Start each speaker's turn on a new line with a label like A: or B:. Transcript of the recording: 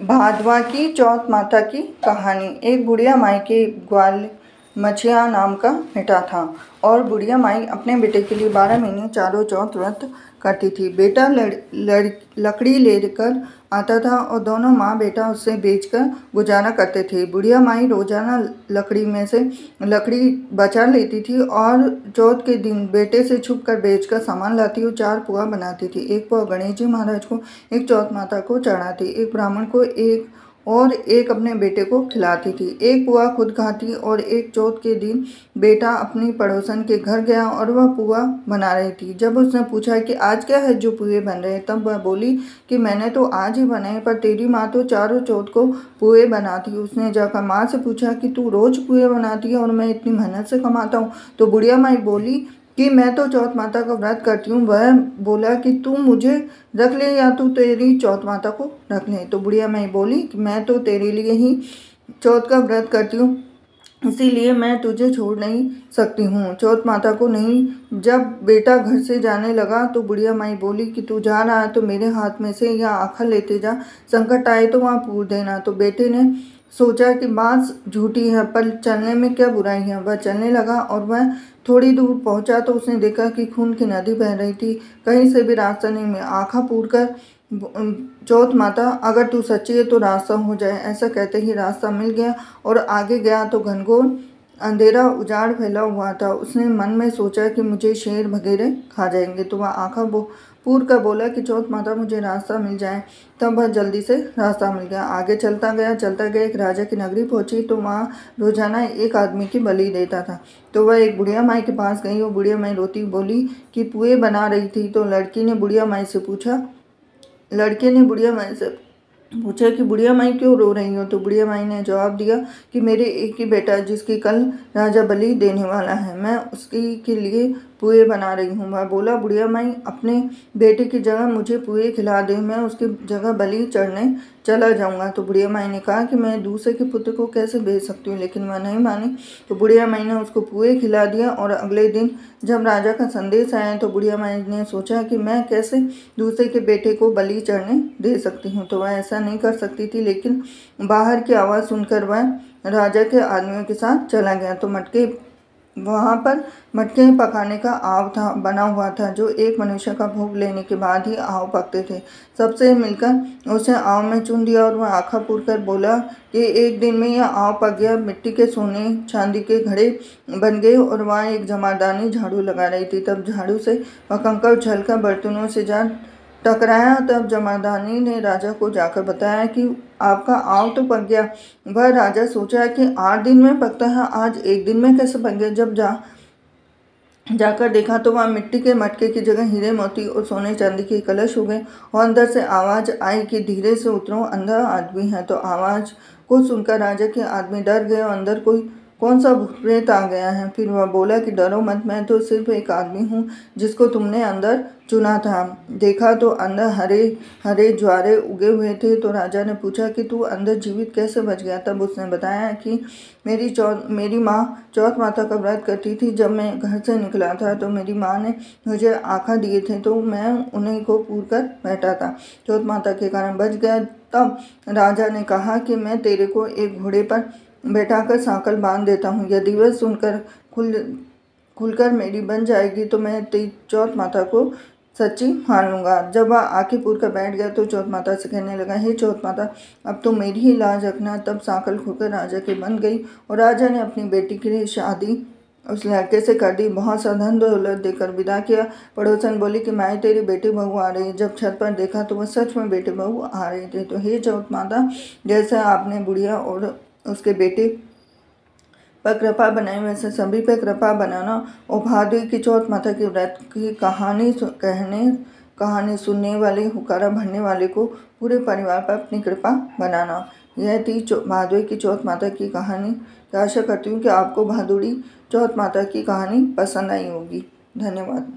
A: भादवा की चौथ माता की कहानी। एक बुढ़िया माई के ग्वाल मछिया नाम का बेटा था और बुढ़िया माई अपने बेटे के लिए 12 महीने चारों चौथ व्रत करती थी। बेटा लकड़ी लेकर आता था और दोनों माँ बेटा उससे बेचकर गुजारा करते थे। बुढ़िया माई रोजाना लकड़ी में से लकड़ी बचा लेती थी और चौथ के दिन बेटे से छुप कर बेचकर सामान लाती और 4 पुआ बनाती थी। एक पुआ गणेश जी महाराज को, एक चौथ माता को चढ़ाती, एक ब्राह्मण को, एक अपने बेटे को खिलाती थी। एक पुआ खुद खाती और एक चौथ के दिन बेटा अपनी पड़ोसन के घर गया और वह पुआ बना रही थी। जब उसने पूछा कि आज क्या है जो पुए बन रहे हैं, तब वह बोली कि मैंने तो आज ही बनाए, पर तेरी माँ तो चारों चौथ को पुए बनाती। उसने जाकर माँ से पूछा कि तू रोज पुए बनाती है और मैं इतनी मेहनत से कमाता हूँ। तो बुढ़िया माई बोली कि मैं तो चौथ माता का व्रत करती हूँ। वह बोला कि तू मुझे रख ले या तू तेरी चौथ माता को रख ले। तो बुढ़िया माई बोली कि मैं तो तेरे लिए ही चौथ का व्रत करती हूँ, इसीलिए मैं तुझे छोड़ नहीं सकती हूँ, चौथ माता को नहीं। जब बेटा घर से जाने लगा तो बुढ़िया माई बोली कि तू जा रहा है तो मेरे हाथ में से यह आखा लेते जा, संकट आए तो वहाँ पूर देना। तो बेटे ने सोचा कि बात झूठी है, पर चलने में क्या बुराई है। वह चलने लगा और वह थोड़ी दूर पहुंचा तो उसने देखा कि खून की नदी बह रही थी। कहीं से भी रास्ता नहीं मिला। आँखा पूर कर चौथ माता, अगर तू सच्ची है तो रास्ता हो जाए। ऐसा कहते ही रास्ता मिल गया और आगे गया तो घनघोर अंधेरा उजाड़ फैला हुआ था। उसने मन में सोचा कि मुझे शेर वगैरह खा जाएंगे। तो वह आँखा पूर कर बोला कि चौथ माता मुझे रास्ता मिल जाए। तब वह जल्दी से रास्ता मिल गया। आगे चलता गया एक राजा की नगरी पहुंची तो वहाँ रोजाना एक आदमी की बलि देता था। तो वह एक बुढ़िया माई के पास गई और बुढ़िया माई रोती बोली कि पुए बना रही थी। तो लड़के ने बुढ़िया माई से पूछा कि बुढ़िया माई क्यों रो रही हो। तो बुढ़िया माई ने जवाब दिया कि मेरे एक ही बेटा जिसकी कल राजा बलि देने वाला है, मैं उसकी के लिए पुए बना रही हूँ। वह बोला, बुढ़िया माई अपने बेटे की जगह मुझे पुए खिला दे, मैं उसकी जगह बलि चढ़ने चला जाऊंगा। तो बुढ़िया माई ने कहा कि मैं दूसरे के पुत्र को कैसे भेज सकती हूँ, लेकिन वह नहीं मानी। तो बुढ़िया माई ने उसको पुए खिला दिया और अगले दिन जब राजा का संदेश आया तो बुढ़िया माई ने सोचा कि मैं कैसे दूसरे के बेटे को बलि चढ़ने दे सकती हूँ। तो वह ऐसा नहीं कर सकती थी, लेकिन बाहर की आवाज़ सुनकर वह राजा के आदमियों के साथ चला गया। तो वहाँ पर मटके पकाने का आव बना हुआ था, जो एक मनुष्य का भोग लेने के बाद ही आव पकते थे। सबसे मिलकर उसे आव में चुन दिया और वह आँखा पूर कर बोला कि एक दिन में यह आव पक गया। मिट्टी के सोने चांदी के घड़े बन गए और वहाँ एक जमादारनी झाड़ू लगा रही थी। तब झाड़ू से वह कंकड़ उछलकर बर्तनों से जा टकराया। तब जमादारनी ने राजा को जाकर बताया कि आपका आव तो पक गया। वह राजा सोचा कि 8 दिन में पकता है, आज एक दिन में कैसे पक गया। जब जाकर देखा तो वहाँ मिट्टी के मटके की जगह हीरे मोती और सोने चांदी के कलश हो गए और अंदर से आवाज़ आई कि धीरे से उतरो, अंधा आदमी है। तो आवाज़ को सुनकर राजा के आदमी डर गए और अंदर कौन सा भूत प्रेत आ गया है। फिर वह बोला कि डरो मत, मैं तो सिर्फ एक आदमी हूँ जिसको तुमने अंदर चुना था। देखा तो अंदर हरे हरे ज्वारे उगे हुए थे। तो राजा ने पूछा कि तू अंदर जीवित कैसे बच गया। तब उसने बताया कि मेरी माँ चौथ माता का व्रत करती थी। जब मैं घर से निकला था तो मेरी माँ ने मुझे आँखा दिए थे, तो मैं उन्हीं को पूर कर बैठा था, चौथ माता के कारण बच गया। तब राजा ने कहा कि मैं तेरे को एक घोड़े पर बैठाकर सांकल बांध देता हूँ, यदि वह सुनकर खुलकर मेरी बन जाएगी तो मैं तेरी चौथ माता को सच्ची मान लूँगा। जब वह आँखें पूर कर बैठ गया तो चौथ माता से कहने लगा, हे चौथ माता, अब तो मेरी ही लाज रखना। तब सांकल खुलकर राजा के बन गई और राजा ने अपनी बेटी के लिए शादी उस लड़के से कर दी। बहुत सा धन दौलत देकर विदा किया। पड़ोसन बोली कि माए तेरी बेटी बहू आ रही है। जब छत पर देखा तो वह सच में बेटे बहू आ रहे थे। तो हे चौथ माता, जैसे आपने बुढ़िया और उसके बेटे पर कृपा बनाई, वैसे सभी पर कृपा बनाना और भादवी की चौथ माता की व्रत की कहानी सुनने वाले, हुकारा भरने वाले को पूरे परिवार पर अपनी कृपा बनाना। यह थी भादवी की चौथ माता की कहानी। आशा करती हूँ कि आपको भादुड़ी चौथ माता की कहानी पसंद आई होगी। धन्यवाद।